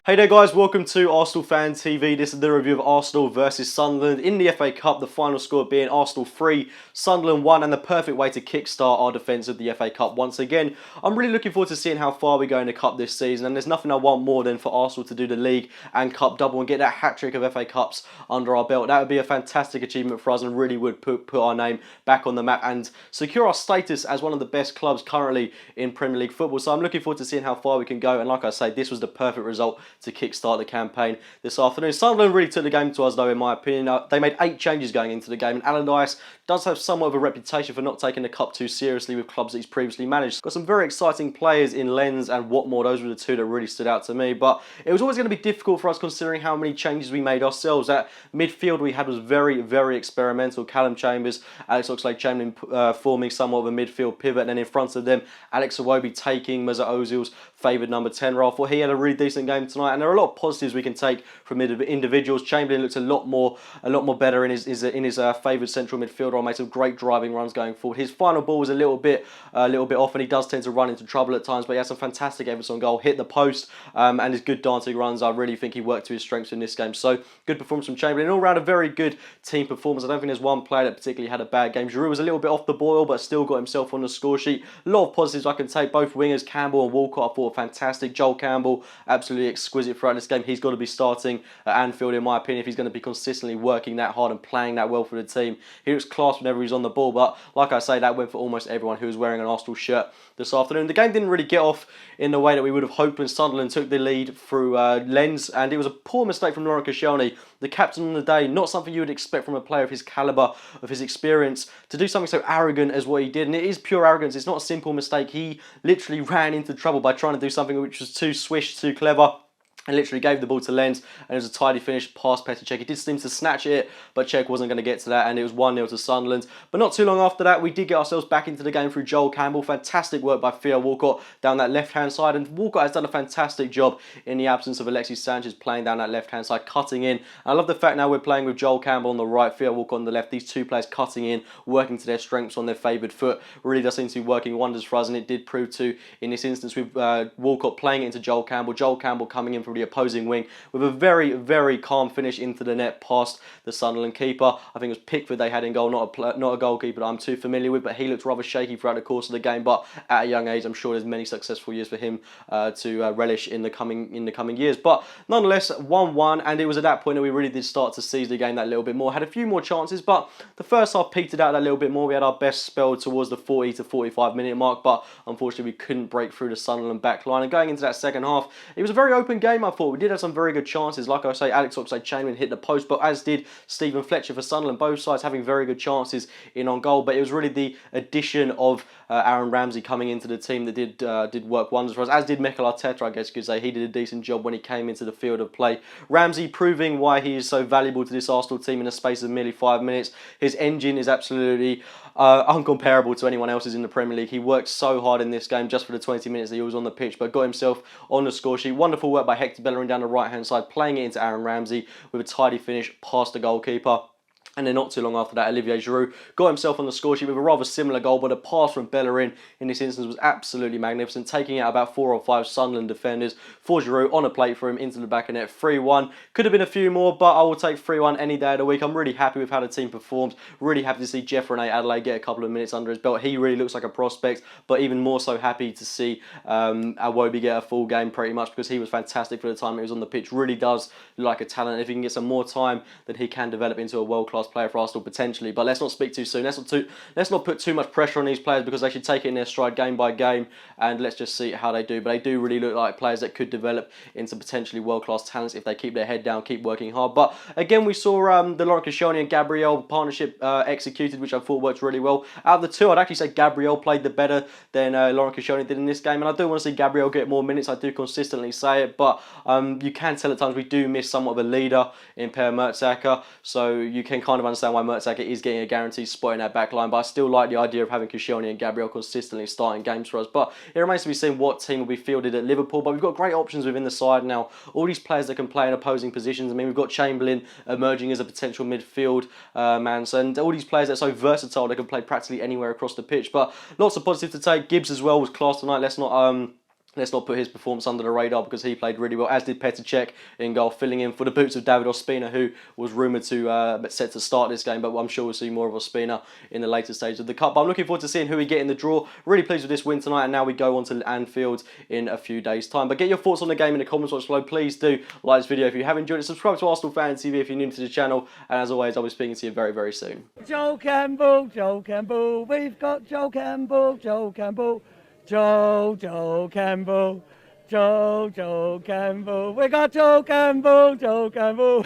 Hey there guys, welcome to Arsenal Fan TV. This is the review of Arsenal versus Sunderland in the FA Cup, the final score being Arsenal 3, Sunderland 1, and the perfect way to kickstart our defence of the FA Cup once again. I'm really looking forward to seeing how far we go in the Cup this season, and there's nothing I want more than for Arsenal to do the League and Cup double and get that hat-trick of FA Cups under our belt. That would be a fantastic achievement for us and really would put our name back on the map and secure our status as one of the best clubs currently in Premier League football. So I'm looking forward to seeing how far we can go, and like I say, this was the perfect result to kickstart the campaign this afternoon. Sunderland really took the game to us though, in my opinion. They made 8 changes going into the game, and Allardyce does have somewhat of a reputation for not taking the Cup too seriously with clubs that he's previously managed. Got some very exciting players in Lens and Watmore. Those were the two that really stood out to me, but it was always going to be difficult for us considering how many changes we made ourselves. That midfield we had was very experimental. Callum Chambers, Alex Oxlade-Chamberlain forming somewhat of a midfield pivot, and then in front of them Alex Iwobi taking Mesut Ozil's favoured number 10 role. I thought he had a really decent game tonight, and there are a lot of positives we can take from individuals. Chamberlain looked a lot more better in his favoured central midfield role. Made some great driving runs going forward. His final ball was a little bit off, and he does tend to run into trouble at times, but he had some fantastic efforts on goal, hit the post, and his good dancing runs. I really think he worked to his strengths in this game. So good performance from Chamberlain. All round a very good team performance. I don't think there's one player that particularly had a bad game. Giroud was a little bit off the boil, but still got himself on the score sheet. A lot of positives I can take. Both wingers, Campbell and Walcott, I thought fantastic. Joel Campbell, absolutely exquisite throughout this game. He's got to be starting at Anfield, in my opinion, if he's going to be consistently working that hard and playing that well for the team. He looks class whenever he's on the ball, but like I say, that went for almost everyone who was wearing an Arsenal shirt this afternoon. The game didn't really get off in the way that we would have hoped when Sunderland took the lead through Lens, and it was a poor mistake from Laurent Koscielny, the captain on the day. Not something you would expect from a player of his calibre, of his experience, to do something so arrogant as what he did. And it is pure arrogance. It's not a simple mistake. He literally ran into trouble by trying to do something which was too swish, too clever, and literally gave the ball to Lens, and it was a tidy finish past Petr Cech. He did seem to snatch it, but Cech wasn't going to get to that, and it was 1-0 to Sunderland. But not too long after that, we did get ourselves back into the game through Joel Campbell. Fantastic work by Theo Walcott down that left-hand side, and Walcott has done a fantastic job in the absence of Alexis Sanchez playing down that left-hand side, cutting in. And I love the fact now we're playing with Joel Campbell on the right, Theo Walcott on the left. These two players cutting in, working to their strengths on their favoured foot. Really does seem to be working wonders for us, and it did prove to in this instance with Walcott playing it into Joel Campbell coming in from the opposing wing, with a very calm finish into the net past the Sunderland keeper. I think it was Pickford they had in goal, not a goalkeeper that I'm too familiar with, but he looked rather shaky throughout the course of the game. But at a young age, I'm sure there's many successful years for him to relish in the coming years. But nonetheless, 1-1, and it was at that point that we really did start to seize the game that little bit more. Had a few more chances, but the first half petered out a little bit more. We had our best spell towards the 40 to 45 minute mark, but unfortunately we couldn't break through the Sunderland back line. And going into that second half, it was a very open game. I thought we did have some very good chances. Like I say, Alex Oxlade-Chamberlain hit the post, but as did Stephen Fletcher for Sunderland. Both sides having very good chances in on goal, but it was really the addition of Aaron Ramsey coming into the team that did work wonders for us, as did Mikel Arteta, I guess you could say. He did a decent job when he came into the field of play. Ramsey proving why he is so valuable to this Arsenal team in the space of merely 5 minutes. His engine is absolutely uncomparable to anyone else's in the Premier League. He worked so hard in this game just for the 20 minutes that he was on the pitch, but got himself on the score sheet. Wonderful work by Hector Bellerin down the right-hand side, playing it into Aaron Ramsey with a tidy finish past the goalkeeper. And then not too long after that, Olivier Giroud got himself on the score sheet with a rather similar goal, but a pass from Bellerin in this instance was absolutely magnificent, taking out about 4 or 5 Sunderland defenders for Giroud on a plate for him into the back of net. 3-1. Could have been a few more, but I will take 3-1 any day of the week. I'm really happy with how the team performed. Really happy to see Jeffrey Adelaide get a couple of minutes under his belt. He really looks like a prospect, but even more so happy to see Iwobi get a full game pretty much, because he was fantastic for the time he was on the pitch. Really does look like a talent. If he can get some more time, then he can develop into a world-class player for Arsenal potentially. But let's not speak too soon. Let's not put too much pressure on these players, because they should take it in their stride game by game, and let's just see how they do. But they do really look like players that could develop into potentially world-class talents if they keep their head down, keep working hard. But again, we saw the Laurent Koscielny and Gabriel partnership executed, which I thought worked really well. Out of the two, I'd actually say Gabriel played the better than Laurent Koscielny did in this game, and I do want to see Gabriel get more minutes. I do consistently say it, but you can tell at times we do miss somewhat of a leader in Per Mertesacker, so you can kind of understand why Mertesacker is getting a guaranteed spot in that back line. But I still like the idea of having Koscielny and Gabriel consistently starting games for us. But it remains to be seen what team will be fielded at Liverpool. But we've got great options within the side now. All these players that can play in opposing positions. I mean, we've got Chamberlain emerging as a potential midfield man, and all these players that are so versatile, they can play practically anywhere across the pitch. But lots of positives to take. Gibbs as well was class tonight. Let's not Let's not put his performance under the radar because he played really well, as did Petr Cech in goal, filling in for the boots of David Ospina, who was rumoured to set to start this game, but I'm sure we'll see more of Ospina in the later stage of the Cup. But I'm looking forward to seeing who we get in the draw. Really pleased with this win tonight, and now we go on to Anfield in a few days' time. But get your thoughts on the game in the comments box below. Please do like this video if you have enjoyed it. Subscribe to Arsenal Fan TV if you're new to the channel, and as always, I'll be speaking to you very, very soon. Joe Campbell, we've got Joe Campbell, Joe Campbell, Joe Campbell, Joe Campbell, we got Joe Campbell, Joe Campbell.